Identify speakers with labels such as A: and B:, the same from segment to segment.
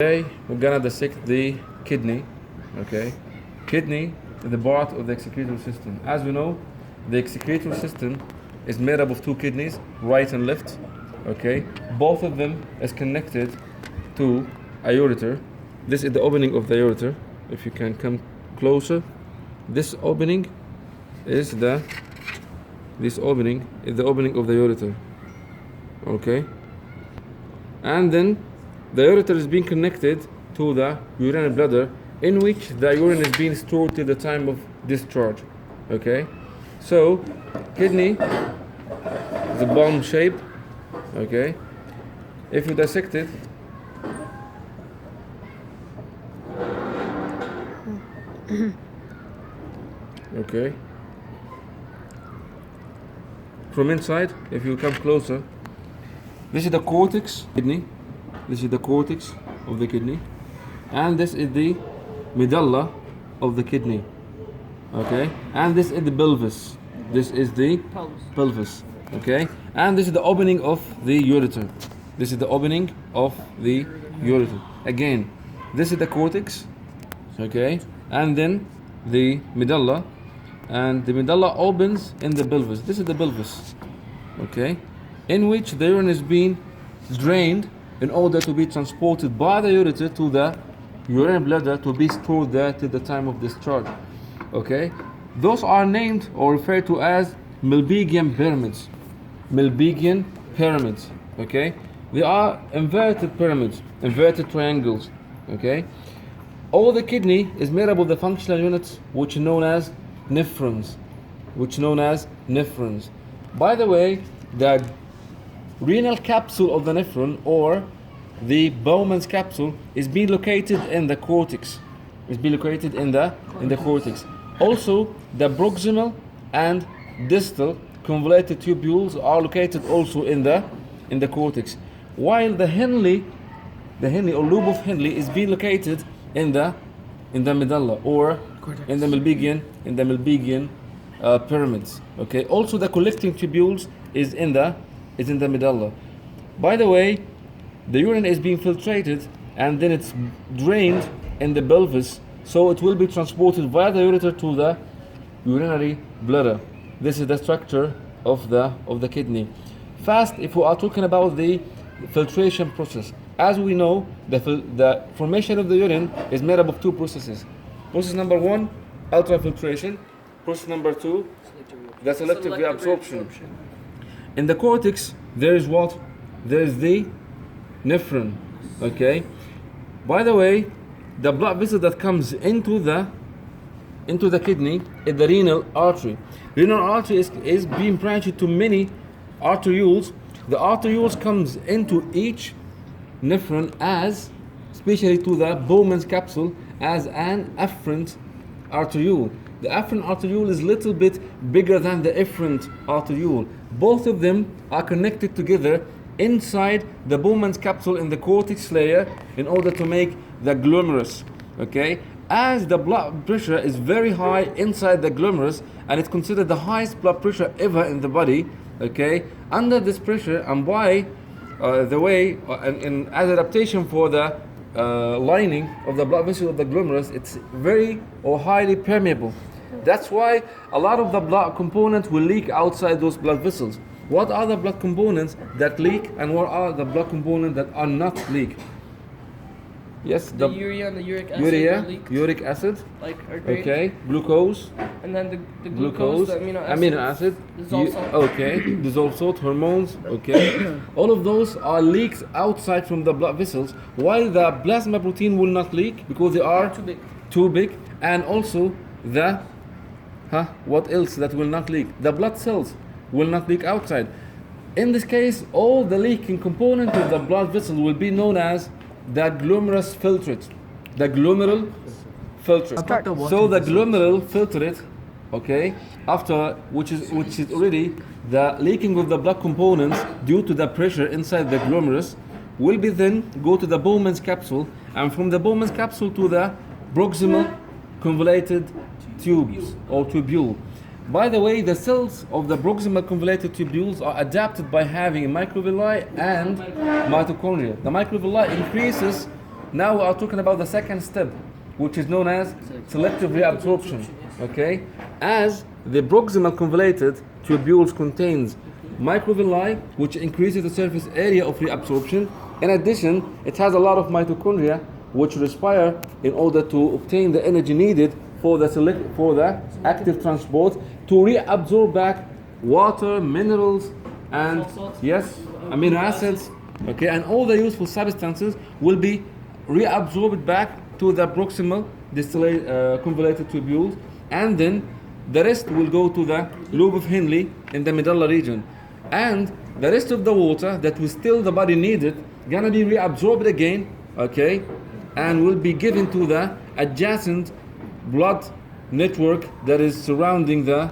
A: Today we're gonna dissect the kidney. Okay, kidney is the part of the excretory system. As we know, the excretory system is made up of two kidneys, right and left. Okay, both of them is connected to a ureter. This is the opening of the ureter. If you can come closer, this opening is the opening of the ureter. Okay, and then the ureter is being connected to the urinary bladder, in which the urine is being stored till the time of discharge. Okay, so kidney is a bomb shape. Okay, if you dissect it, okay, from inside, if you come closer, this is the cortex kidney. This is the cortex of the kidney, and this is the medulla of the kidney. Okay, and this is the pelvis. This is the pelvis. Okay, and this is the opening of the ureter. This is the opening of the ureter. Again, this is the cortex. Okay, and then the medulla, and the medulla opens in the pelvis. This is the pelvis. Okay, in which the urine is being drained in order to be transported by the ureter to the urinary bladder to be stored there till the time of discharge. Okay, those are named or referred to as Melbigian pyramids. Melbigian pyramids. Okay, they are inverted pyramids, inverted triangles. Okay, all the kidney is made up of the functional units which are known as nephrons. By the way, the renal capsule of the nephron, or the Bowman's capsule, is being located in the cortex. Cortex. Also, the proximal and distal convoluted tubules are located also in the cortex. While the Henle or lobe of Henle is being located in the medulla, or cortex. in the Melbigian pyramids. Okay. Also, the collecting tubules is in the medulla. By the way, the urine is being filtrated and then it's drained in the pelvis, so it will be transported via the ureter to the urinary bladder. This is the structure of the kidney. First, if we are talking about the filtration process, as we know, the formation of the urine is made up of two processes. Process number one, ultrafiltration. Process number two, the selective reabsorption. In the cortex, there is what? There is the nephron. Okay. By the way, the blood vessel that comes into the kidney is the renal artery. Renal artery is being branched to many arterioles. The arterioles comes into each nephron as, especially to the Bowman's capsule, as an afferent arteriole. The afferent arteriole is a little bit bigger than the efferent arteriole. Both of them are connected together inside the Bowman's capsule in the cortex layer in order to make the glomerulus. Okay, as the blood pressure is very high inside the glomerulus, and it's considered the highest blood pressure ever in the body. Okay, under this pressure, and by the way, as adaptation for the lining of the blood vessel of the glomerulus, it's very or highly permeable. That's why a lot of the blood components will leak outside those blood vessels. What are the blood components that leak, and what are the blood components that are not leak? Yes,
B: the urea and the uric acid.
A: Okay, glucose.
B: And then the glucose, the
A: amino acid.
B: Dissolved salt.
A: Okay, dissolved salt, hormones. Okay, all of those are leaked outside from the blood vessels, while the plasma protein will not leak because they are too big. And also what else that will not leak? The blood cells will not leak outside. In this case, all the leaking component of the blood vessel will be known as the glomerulus filtrate. The glomerular filtrate. So the glomerular filtrate, okay, after which is already the leaking of the blood components due to the pressure inside the glomerulus, will be then go to the Bowman's capsule, and from the Bowman's capsule to the proximal convoluted tubes or tubule. By the way, the cells of the proximal convoluted tubules are adapted by having microvilli and mitochondria. The microvilli increases Now we are talking about the second step, which is known as selective reabsorption. Okay, as the proximal convoluted tubules contains microvilli, which increases the surface area of reabsorption. In addition, it has a lot of mitochondria, which respire in order to obtain the energy needed for the active transport to reabsorb back water, minerals, and yes, amino acids. Okay, and all the useful substances will be reabsorbed back to the proximal convoluted tubules, and then the rest will go to the lobe of Henle in the medulla region, and the rest of the water that will still the body needed gonna be reabsorbed again, okay, and will be given to the adjacent blood network that is surrounding the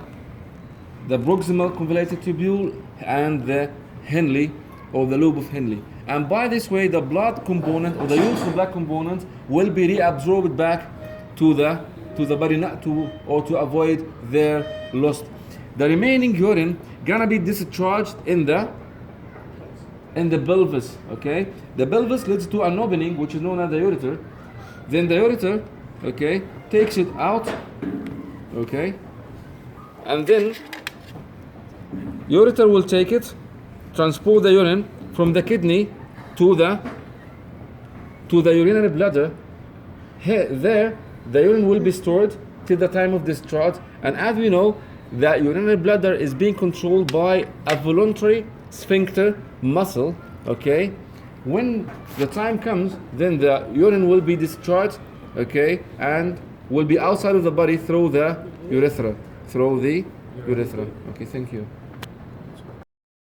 A: proximal convoluted tubule and the Henle or the lobe of Henle. And by this way, the blood component or the useful blood component will be reabsorbed back to the body, not to avoid their loss. The remaining urine gonna be discharged in the pelvis. Okay, the pelvis leads to an opening which is known as the ureter. Then the ureter, okay, takes it out. Okay, and then ureter will take it, transport the urine from the kidney to the urinary bladder. There, the urine will be stored till the time of discharge. And as we know, the urinary bladder is being controlled by a voluntary sphincter muscle. Okay, when the time comes, then the urine will be discharged. Okay, and will be outside of the body through the urethra. Okay, thank you.